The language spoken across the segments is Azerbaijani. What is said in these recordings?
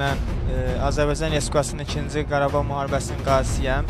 Mən Azərbaycan Respublikasının 2-ci Qarabağ müharibəsinin qazisiyəm.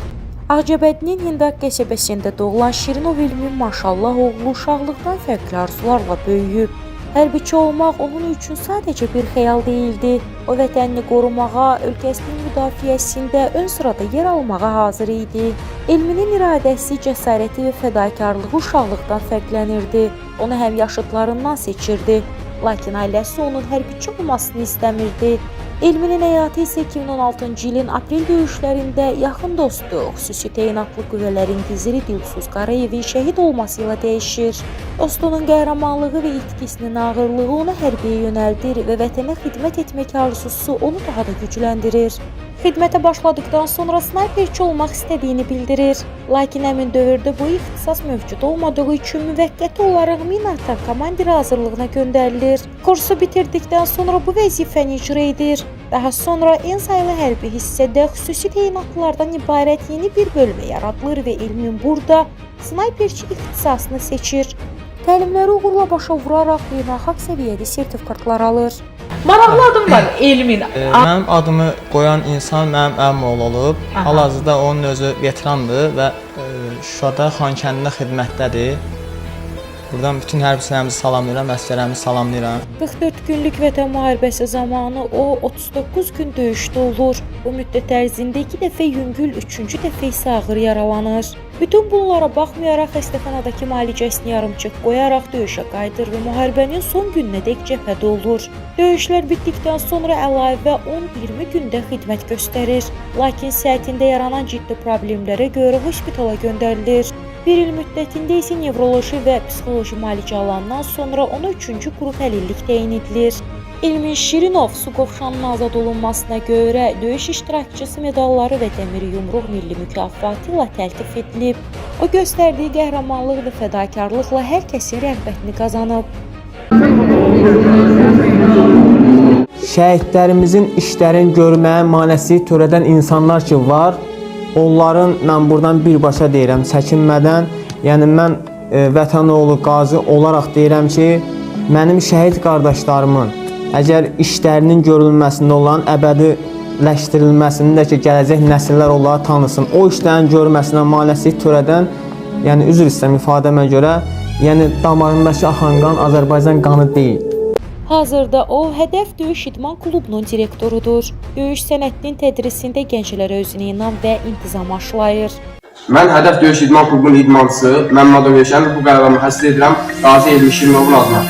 Ağcabədinin Hindaq qəsəbəsində doğulan Şirinov İlmin maşallah oğlu uşaqlıqdan fərqli arzularla böyüyüb. Hərbiçi olmaq onun üçün sadəcə bir xəyal deyildi. O vətənini qorumağa, ölkəsinin müdafiəsində ön sırada yer almağa hazır idi. Elminin iradəsi, cəsarəti və fədakarlığı uşaqlıqdan fərqlənirdi. Onu həm yaşıdlarından seçirdi. Lakin ailəsi onun hərbiçi olmasını istəmirdi. Elminin həyatı isə 2016-cı ilin aprel döyüşlərində yaxın dostu, xüsusi təyinatlı qüvvələrin giziri Dilsuz Qarayevin şəhid olması ilə dəyişir. Dostunun qəhrəmanlığı və itkisinin ağırlığı onu hərbiyə yönəldir və vətənə xidmət etmək arzusu onu daha da gücləndirir. Xidmətə başladıqdan sonra snayperçi olmaq istədiyini bildirir. Lakin həmin dövrdə bu ixtisas mövcud olmadığı üçün müvəqqəti olaraq minaatan komandiri hazırlığına göndərilir. Kursu bitirdikdən sonra bu vəzifəni icra edir. Daha sonra en sayılı hərbi hissədə xüsusi təyinatlılardan ibarət yeni bir bölmə yaradılır və Elmin burada snayperçi ixtisasını seçir. Təlimləri uğurla başa vuraraq beynəlxalq səviyyədə sertifikatlar alır. Maraqlı adım var Elmin. Mənim adımı qoyan insan mənim əmim olub. Hal-hazırda onun özü veterandır və Şuşada Xankəndində xidmətdədir. Buradan bütün hərbiçilərimizi salamlayıram, əsgərlərimizi salamlayıram. 44 günlük vətən müharibəsi zamanı o 39 gün döyüşdə olur. Bu müddət ərzində 2 dəfə yüngül, 3-cü dəfə isə ağır yaralanır. Bütün bunlara baxmayaraq xəstəxanadakı müalicəsini yarımçıq qoyaraq döyüşə qayıdır və müharibənin son gününədək cəbhədə olur. Döyüşlər bitdikdən sonra əlavə 10-20 gündə xidmət göstərir. Lakin səhhətində yaranan ciddi problemlərə görə hospitala göndərilir. Bir il müddətində isə nevroloji və psixoloji müalicə alandan sonra ona 3-cü qrup əlillik təyin edilir. Elmin Şirinov Suqovuşanın azad olunmasına görə döyüş iştirakçısı medalları və Dəmir Yumruq milli mükafatı ilə təltif edilib. O göstərdiyi qəhrəmanlıq və fədakarlıqla hər kəsin rəğbətini qazanıb. Şəhidlərimizin işlərini görməyə manəsi törədən insanlar ki var, onların mən buradan birbaşa deyirəm, çəkinmədən, yəni mən vətən oğlu qazi olaraq deyirəm ki, mənim şəhid qardaşlarımın əgər işlərinin görülməsində olan əbədiləşdirilməsində ki, gələcək nəsillər onları tanısın, o işlərin görməsinə manəsi törədən, yəni üzr istəyirəm ifadəmə görə, yəni damarındakı axan qan Azərbaycan qanı deyil. Hazırda o, Hədəf Döyüş İdman Klubunun direktorudur. Döyüş sənətinin tədrisində gənclərə özünə inam və intizam aşılayır. Mən Hədəf Döyüş İdman Klubunun idmançısı Məmməd Ögəşən bu qərarımı həsr edirəm Qazi Elmi Şirinovun adına.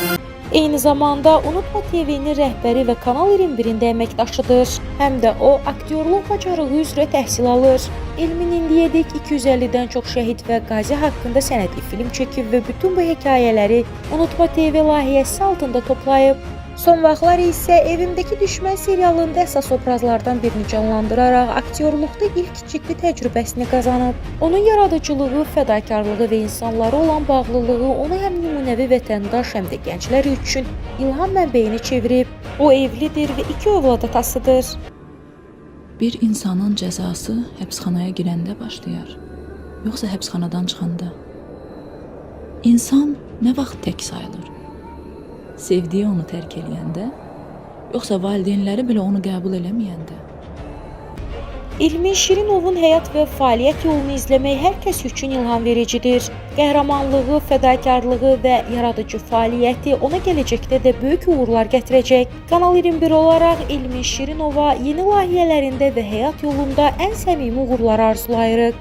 Eyni zamanda Unutma TV-nin rəhbəri və Kanal 21-in də əməkdaşıdır. Həm də o, aktyorluq bacarığı üzrə təhsil alır. Elmin indiyədək 250-dən çox şəhid və qazi haqqında sənədli film çəkib və bütün bu hekayələri Unutma TV layihəsi altında toplayıb. Son vaxtlar isə Evimdəki Düşmən serialında əsas obrazlardan birini canlandıraraq aktyorluqda ilk ciddi təcrübəsini qazanıb. Onun yaradıcılığı, fədakarlığı və insanlara olan bağlılığı onu həm nümunəvi vətəndaş, həm də gənclər üçün ilham mənbəyini çevirib. O evlidir və 2 övlad atasıdır. Bir insanın cəzası həbsxanaya girəndə başlayar, yoxsa həbsxanadan çıxanda? İnsan nə vaxt tək sayılır? Sevdiyi onu tərk eləyəndə, yoxsa valideynləri belə onu qəbul eləməyəndə? Elmin Şirinovun həyat və fəaliyyət yolunu izləmək hər kəs üçün ilham vericidir. Qəhrəmanlığı, fədakarlığı və yaradıcı fəaliyyəti ona gələcəkdə də böyük uğurlar gətirəcək. Kanal 21 olaraq Elmin Şirinova yeni layihələrində və həyat yolunda ən səmimi uğurlar arzulayırıq.